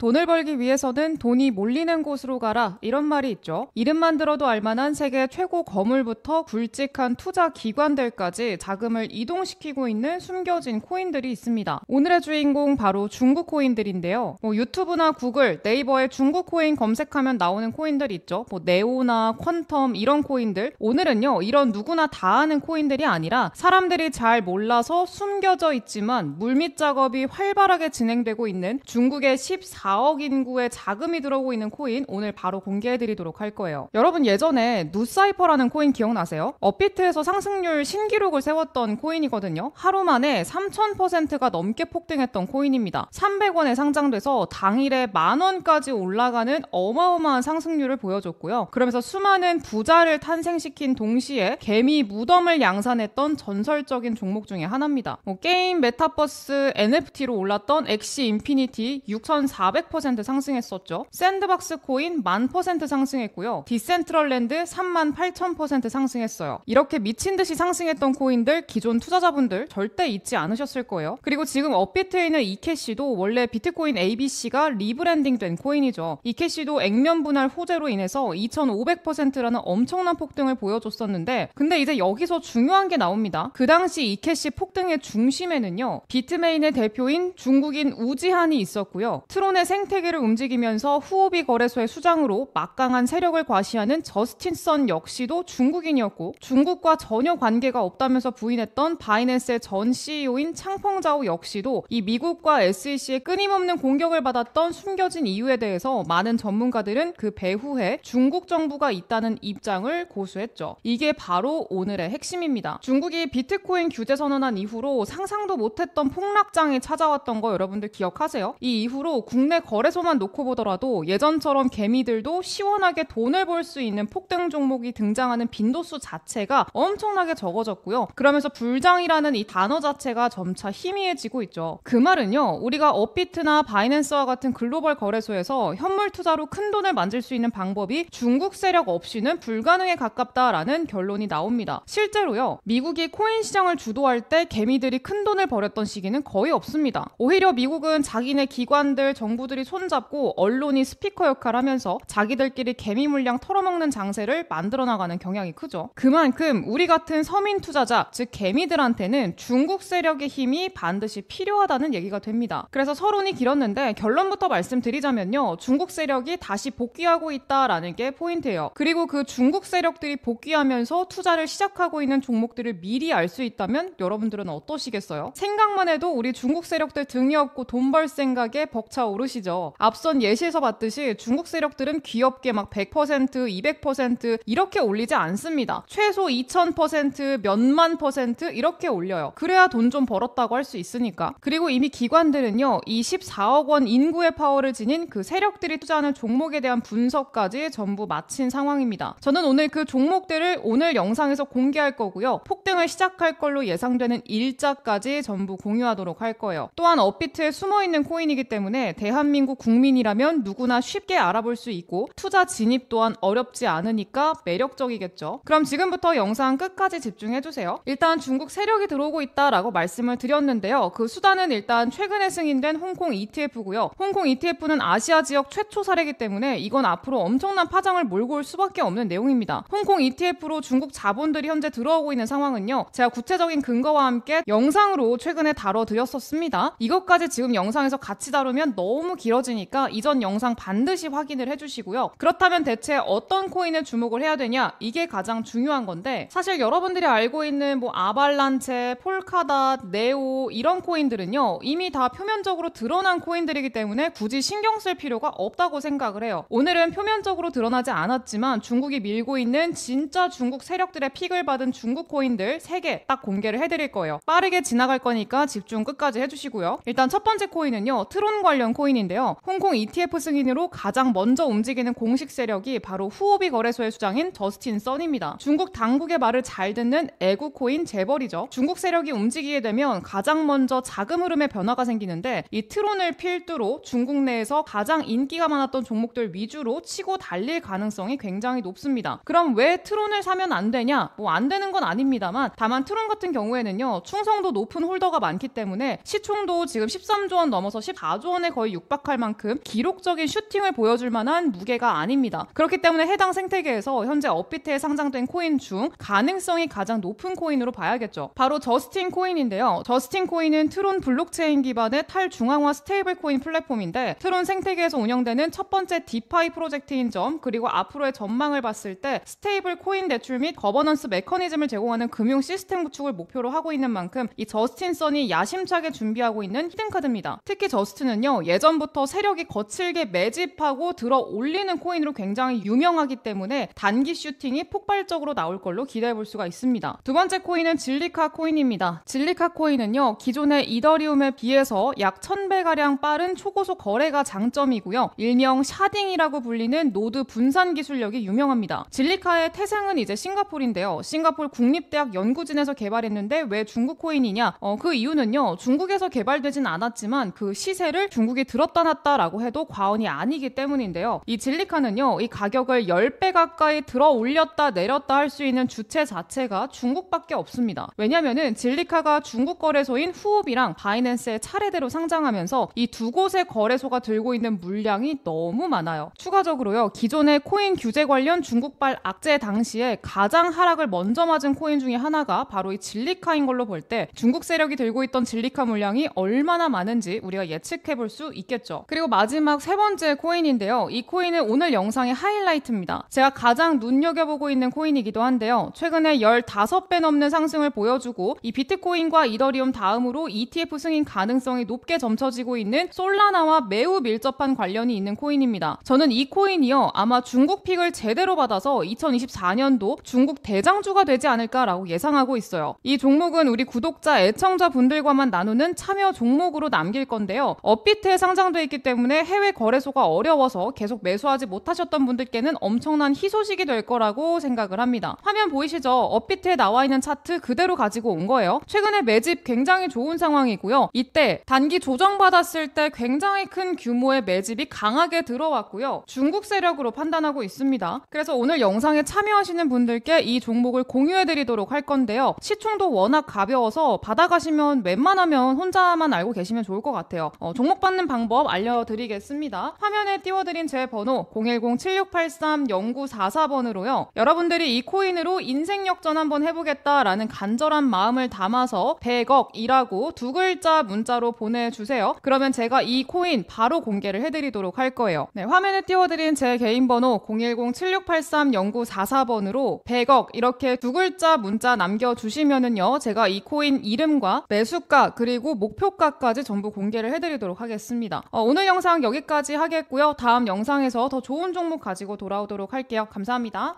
돈을 벌기 위해서는 돈이 몰리는 곳으로 가라, 이런 말이 있죠. 이름만 들어도 알만한 세계 최고 거물부터 굵직한 투자 기관들까지 자금을 이동시키고 있는 숨겨진 코인들이 있습니다. 오늘의 주인공 바로 중국 코인들인데요. 유튜브나 구글, 네이버에 중국 코인 검색하면 나오는 코인들 있죠. 네오나 퀀텀 이런 코인들. 오늘은요, 이런 누구나 다 아는 코인들이 아니라 사람들이 잘 몰라서 숨겨져 있지만 물밑 작업이 활발하게 진행되고 있는 중국의 14억 인구의 자금이 들어오고 있는 코인, 오늘 바로 공개해드리도록 할 거예요. 여러분, 예전에 누사이퍼라는 코인 기억나세요? 업비트에서 상승률 신기록을 세웠던 코인이거든요. 하루 만에 3000%가 넘게 폭등했던 코인입니다. 300원에 상장돼서 당일에 10,000원까지 올라가는 어마어마한 상승률을 보여줬고요. 그러면서 수많은 부자를 탄생시킨 동시에 개미 무덤을 양산했던 전설적인 종목 중에 하나입니다. 게임, 메타버스, NFT로 올랐던 엑시 인피니티 6400% 상승했었죠. 샌드박스 코인 10,000% 상승했고요. 디센트럴랜드 38,000% 상승했어요. 이렇게 미친듯이 상승했던 코인들 기존 투자자분들 절대 잊지 않으셨을 거예요. 그리고 지금 업비트에 있는 이캐시도 원래 비트코인 ABC가 리브랜딩된 코인이죠. 이캐시도 액면 분할 호재로 인해서 2500%라는 엄청난 폭등을 보여줬었는데, 근데 이제 여기서 중요한 게 나옵니다. 그 당시 이캐시 폭등의 중심에는요, 비트메인의 대표인 중국인 우지한이 있었고요. 트론의 생태계를 움직이면서 후오비 거래소의 수장으로 막강한 세력을 과시하는 저스틴 선 역시도 중국인이었고, 중국과 전혀 관계가 없다면서 부인했던 바이낸스의 전 CEO인 창펑자오 역시도 이 미국과 SEC의 끊임없는 공격을 받았던 숨겨진 이유에 대해서 많은 전문가들은 그 배후에 중국 정부가 있다는 입장을 고수했죠. 이게 바로 오늘의 핵심입니다. 중국이 비트코인 규제 선언한 이후로 상상도 못했던 폭락장이 찾아왔던 거 여러분들 기억하세요? 이 이후로 국내 거래소만 놓고 보더라도 예전처럼 개미들도 시원하게 돈을 벌 수 있는 폭등 종목이 등장하는 빈도수 자체가 엄청나게 적어졌고요. 그러면서 불장이라는 이 단어 자체가 점차 희미해지고 있죠. 그 말은요, 우리가 업비트나 바이낸스와 같은 글로벌 거래소에서 현물 투자로 큰 돈을 만질 수 있는 방법이 중국 세력 없이는 불가능에 가깝다라는 결론이 나옵니다. 실제로요, 미국이 코인 시장을 주도할 때 개미들이 큰 돈을 벌였던 시기는 거의 없습니다. 오히려 미국은 자기네 기관들, 정부들이 손잡고 언론이 스피커 역할을 하면서 자기들끼리 개미 물량 털어먹는 장세를 만들어 나가는 경향이 크죠. 그만큼 우리 같은 서민 투자자, 즉 개미들한테는 중국 세력의 힘이 반드시 필요하다는 얘기가 됩니다. 그래서 서론이 길었는데 결론부터 말씀드리자면요, 중국 세력이 다시 복귀하고 있다라는 게 포인트예요. 그리고 그 중국 세력들이 복귀하면서 투자를 시작하고 있는 종목들을 미리 알 수 있다면 여러분들은 어떠시겠어요? 생각만 해도 우리 중국 세력들 등이 없고 돈 벌 생각에 벅차 오르시죠. 앞선 예시에서 봤듯이 중국 세력들은 귀엽게 막 100%, 200% 이렇게 올리지 않습니다. 최소 2000%, 몇만 퍼센트 이렇게 올려요. 그래야 돈 좀 벌었다고 할 수 있으니까. 그리고 이미 기관들은요, 이 14억 원 인구의 파워를 지닌 그 세력들이 투자하는 종목에 대한 분석까지 전부 마친 상황입니다. 저는 오늘 그 종목들을 오늘 영상에서 공개할 거고요. 폭등을 시작할 걸로 예상되는 일자까지 전부 공유하도록 할 거예요. 또한 업비트에 숨어있는 코인이기 때문에 대한민국 국민이라면 누구나 쉽게 알아볼 수 있고 투자 진입 또한 어렵지 않으니까 매력적이겠죠. 그럼 지금부터 영상 끝까지 집중해주세요. 일단 중국 세력이 들어오고 있다라고 말씀을 드렸는데요. 그 수단은 일단 최근에 승인된 홍콩 ETF고요. 홍콩 ETF는 아시아 지역 최초 사례이기 때문에 이건 앞으로 엄청난 파장을 몰고 올 수밖에 없는 내용입니다. 홍콩 ETF로 중국 자본들이 현재 들어오고 있는 상황은요, 제가 구체적인 근거와 함께 영상으로 최근에 다뤄드렸었습니다. 이것까지 지금 영상에서 같이 다루면 너무 길어지니까 이전 영상 반드시 확인을 해주시고요. 그렇다면 대체 어떤 코인에 주목을 해야 되냐, 이게 가장 중요한 건데, 사실 여러분들이 알고 있는 아발란체, 폴카닷, 네오 이런 코인들은요, 이미 다 표면적으로 드러난 코인들이기 때문에 굳이 신경 쓸 필요가 없다고 생각을 해요. 오늘은 표면적으로 드러나지 않았지만 중국이 밀고 있는 진짜 중국 세력들의 픽을 받은 중국 코인들 3개 딱 공개를 해드릴 거예요. 빠르게 지나갈 거니까 집중 끝까지 해주시고요. 일단 첫 번째 코인은요, 트론 관련 코인인데요. 홍콩 ETF 승인으로 가장 먼저 움직이는 공식 세력이 바로 후오비 거래소의 수장인 저스틴 선입니다. 중국 당국의 말을 잘 듣는 애국 코인 재벌이죠. 중국 세력이 움직이게 되면 가장 먼저 자금 흐름의 변화가 생기는데, 이 트론을 필두로 중국 내에서 가장 인기가 많았던 종목들 위주로 치고 달릴 가능성이 굉장히 높습니다. 그럼 왜 트론을 사면 안 되냐? 안 되는 건 아닙니다만, 다만 트론 같은 경우에는요, 충성도 높은 홀더가 많기 때문에 시총도 지금 13조 원 넘어서 14조 원에 거의 육박 육박할 만큼 기록적인 슈팅을 보여줄 만한 무게가 아닙니다. 그렇기 때문에 해당 생태계에서 현재 업비트에 상장된 코인 중 가능성이 가장 높은 코인으로 봐야겠죠. 바로 저스틴 코인인데요. 저스틴 코인은 트론 블록체인 기반의 탈중앙화 스테이블 코인 플랫폼인데 트론 생태계에서 운영되는 첫 번째 디파이 프로젝트인 점, 그리고 앞으로의 전망을 봤을 때 스테이블 코인 대출 및 거버넌스 메커니즘을 제공하는 금융 시스템 구축을 목표로 하고 있는 만큼 이 저스틴 선이 야심차게 준비하고 있는 히든카드입니다. 특히 저스틴은요, 예전부터 세력이 거칠게 매집하고 들어 올리는 코인으로 굉장히 유명하기 때문에 단기 슈팅이 폭발적으로 나올 걸로 기대해 볼 수가 있습니다. 두 번째 코인은 질리카 코인입니다. 질리카 코인은요, 기존의 이더리움에 비해서 약 1000배가량 빠른 초고속 거래가 장점이고요. 일명 샤딩이라고 불리는 노드 분산 기술력이 유명합니다. 질리카의 태생은 이제 싱가포르인데요. 싱가포르 국립대학 연구진에서 개발했는데 왜 중국 코인이냐? 그 이유는요, 중국에서 개발되진 않았지만 그 시세를 중국이 들었다 놨다라고 해도 과언이 아니기 때문인데요. 이 질리카는요, 이 가격을 10배 가까이 들어 올렸다 내렸다 할 수 있는 주체 자체가 중국밖에 없습니다. 왜냐면은 질리카가 중국 거래소인 후옵이랑 바이낸스에 차례대로 상장하면서 이 두 곳의 거래소가 들고 있는 물량이 너무 많아요. 추가적으로요, 기존의 코인 규제 관련 중국발 악재 당시에 가장 하락을 먼저 맞은 코인 중에 하나가 바로 이 질리카인 걸로 볼 때 중국 세력이 들고 있던 질리카 물량이 얼마나 많은지 우리가 예측해 볼 수 있겠죠. 그리고 마지막 세 번째 코인인데요. 이 코인은 오늘 영상의 하이라이트입니다. 제가 가장 눈여겨보고 있는 코인이기도 한데요. 최근에 15배 넘는 상승을 보여주고 이 비트코인과 이더리움 다음으로 ETF 승인 가능성이 높게 점쳐지고 있는 솔라나와 매우 밀접한 관련이 있는 코인입니다. 저는 이 코인이요, 아마 중국 픽을 제대로 받아서 2024년도 중국 대장주가 되지 않을까라고 예상하고 있어요. 이 종목은 우리 구독자, 애청자분들과만 나누는 참여 종목으로 남길 건데요. 업비트에 상장돼 있기 때문에 해외 거래소가 어려워서 계속 매수하지 못하셨던 분들께는 엄청난 희소식이 될 거라고 생각을 합니다. 화면 보이시죠? 업비트에 나와 있는 차트 그대로 가지고 온 거예요. 최근에 매집 굉장히 좋은 상황이고요. 이때 단기 조정받았을 때 굉장히 큰 규모의 매집이 강하게 들어왔고요. 중국 세력으로 판단하고 있습니다. 그래서 오늘 영상에 참여하시는 분들께 이 종목을 공유해드리도록 할 건데요. 시총도 워낙 가벼워서 받아가시면 웬만하면 혼자만 알고 계시면 좋을 것 같아요. 종목 받는 방법 알려드리겠습니다. 화면에 띄워드린 제 번호 010-7683-0944번으로요. 여러분들이 이 코인으로 인생 역전 한번 해보겠다라는 간절한 마음을 담아서 100억이라고 두 글자 문자로 보내주세요. 그러면 제가 이 코인 바로 공개를 해드리도록 할 거예요. 네, 화면에 띄워드린 제 개인 번호 010-7683-0944번으로 100억 이렇게 두 글자 문자 남겨주시면은요, 제가 이 코인 이름과 매수가 그리고 목표가까지 전부 공개를 해드리도록 하겠습니다. 오늘 영상 여기까지 하겠고요. 다음 영상에서 더 좋은 종목 가지고 돌아오도록 할게요. 감사합니다.